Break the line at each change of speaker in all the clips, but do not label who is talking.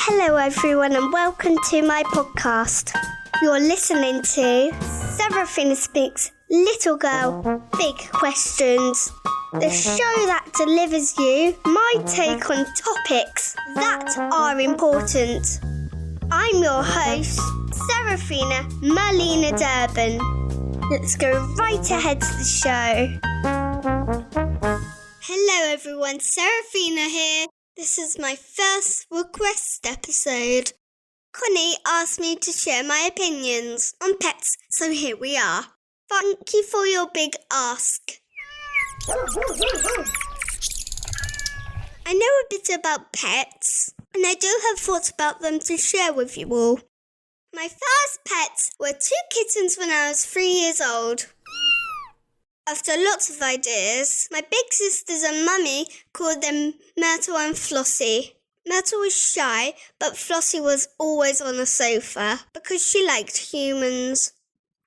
Hello everyone and welcome to my podcast. You're listening to Seraphina Speaks Little Girl Big Questions, the show that delivers you my take on topics that are important. I'm your host, Seraphina Marlena Durban. Let's go right ahead to the show. Hello everyone, Seraphina here. This is my first request episode. Connie asked me to share my opinions on pets, so here we are. Thank you for your big ask. I know a bit about pets, and I do have thoughts about them to share with you all. My first pets were 2 kittens when I was 3 years old. After lots of ideas, my big sisters and Mummy called them Myrtle and Flossie. Myrtle was shy, but Flossie was always on the sofa because she liked humans.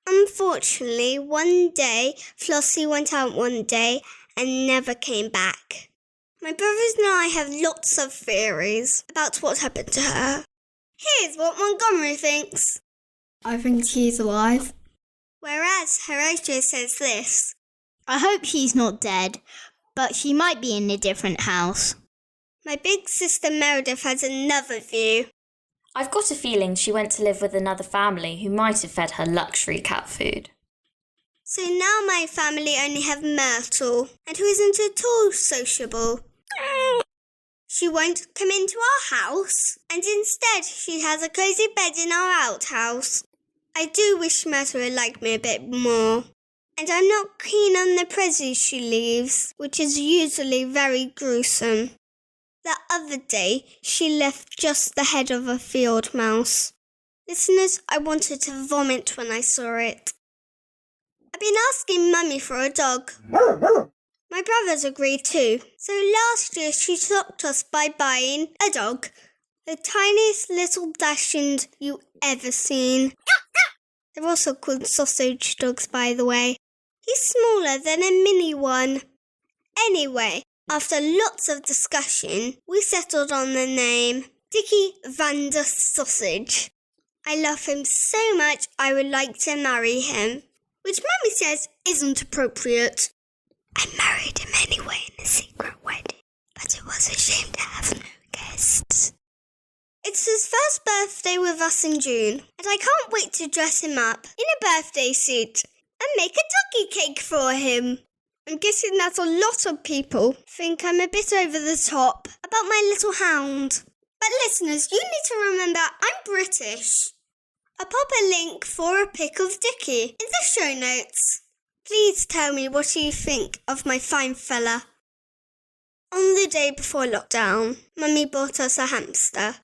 Unfortunately, one day, Flossie went out one day and never came back. My brothers and I have lots of theories about what happened to her. Here's what Montgomery thinks.
I think she's alive.
Whereas Horatio says this.
I hope she's not dead, but she might be in a different house.
My big sister Meredith has another view.
I've got a feeling she went to live with another family who might have fed her luxury cat food.
So now my family only have Myrtle, and who isn't at all sociable. She won't come into our house, and instead she has a cosy bed in our outhouse. I do wish Myrtle would like me a bit more. And I'm not keen on the prezzies she leaves, which is usually very gruesome. The other day, she left just the head of a field mouse. Listeners, I wanted to vomit when I saw it. I've been asking Mummy for a dog. My brothers agreed too. So last year she shocked us by buying a dog. The tiniest little dachshund you ever seen. They're also called sausage dogs, by the way. He's smaller than a mini one. Anyway, after lots of discussion, we settled on the name Dickie Van der Sausage. I love him so much I would like to marry him, which Mummy says isn't appropriate. I married him anyway in a secret wedding, but it was a shame to have no guests. It's his first birthday with us in June, and I can't wait to dress him up in a birthday suit and make a turkey cake for him. I'm guessing that a lot of people think I'm a bit over the top about my little hound. But listeners, you need to remember I'm British. I'll pop a link for a pic of Dickie in the show notes. Please tell me what you think of my fine fella. On the day before lockdown, Mummy bought us a hamster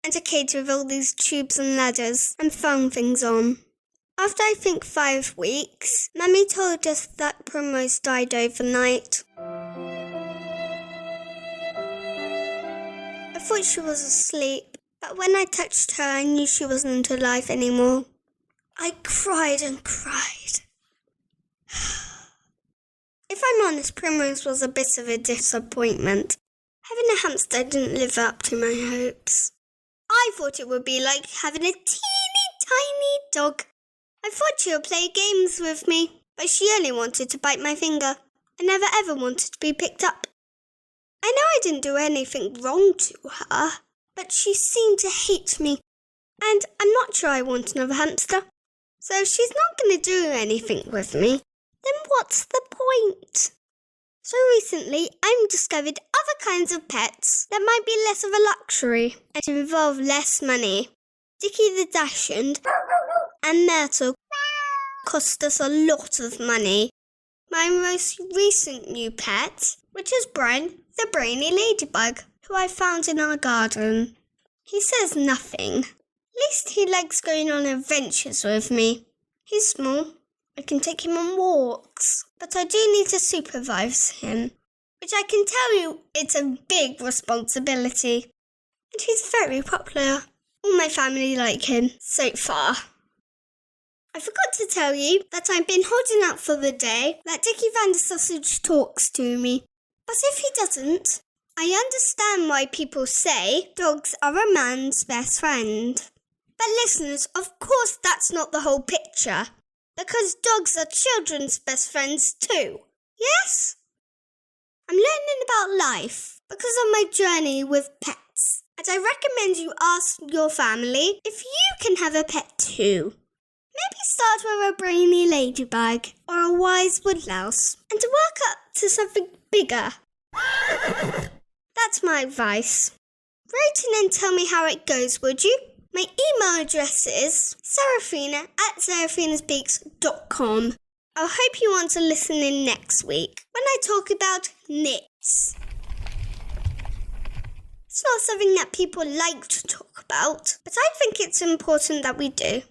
and a cage with all these tubes and ladders and phone things on. After I think 5 weeks, Mummy told us that Primrose died overnight. I thought she was asleep, but when I touched her, I knew she wasn't alive anymore. I cried and cried. If I'm honest, Primrose was a bit of a disappointment. Having a hamster didn't live up to my hopes. I thought it would be like having a teeny tiny dog. I thought she would play games with me, but she only wanted to bite my finger. I never ever wanted to be picked up. I know I didn't do anything wrong to her, but she seemed to hate me, and I'm not sure I want another hamster. So if she's not going to do anything with me, then what's the point? So recently, I've discovered other kinds of pets that might be less of a luxury and involve less money. Dickie the Dachshund and Myrtle cost us a lot of money. My most recent new pet, which is Brian, the brainy ladybug, who I found in our garden. He says nothing. At least he likes going on adventures with me. He's small. I can take him on walks, but I do need to supervise him, which I can tell you it's a big responsibility. And he's very popular. All my family like him so far. I forgot to tell you that I've been holding out for the day that Dickie Van der Sausage talks to me. But if he doesn't, I understand why people say dogs are a man's best friend. But listeners, of course that's not the whole picture. Because dogs are children's best friends too. Yes? I'm learning about life because of my journey with pets. And I recommend you ask your family if you can have a pet too. Maybe start with a brainy ladybug or a wise woodlouse and work up to something bigger. That's my advice. Write in and tell me how it goes, would you? My email address is seraphina@seraphinaspeaks.com. I hope you want to listen in next week when I talk about knits. It's not something that people like to talk about, but I think it's important that we do.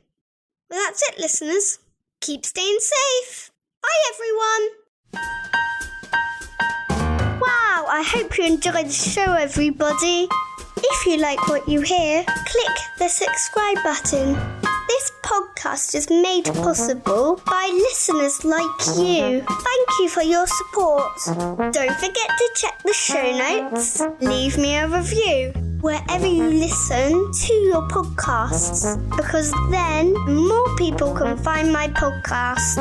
Well, that's it, listeners. Keep staying safe. Bye, everyone. Wow, I hope you enjoyed the show, everybody. If you like what you hear, click the subscribe button. This podcast is made possible by listeners like you. Thank you for your support. Don't forget to check the show notes. Leave me a review wherever you listen to your podcasts, because then more people can find my podcast.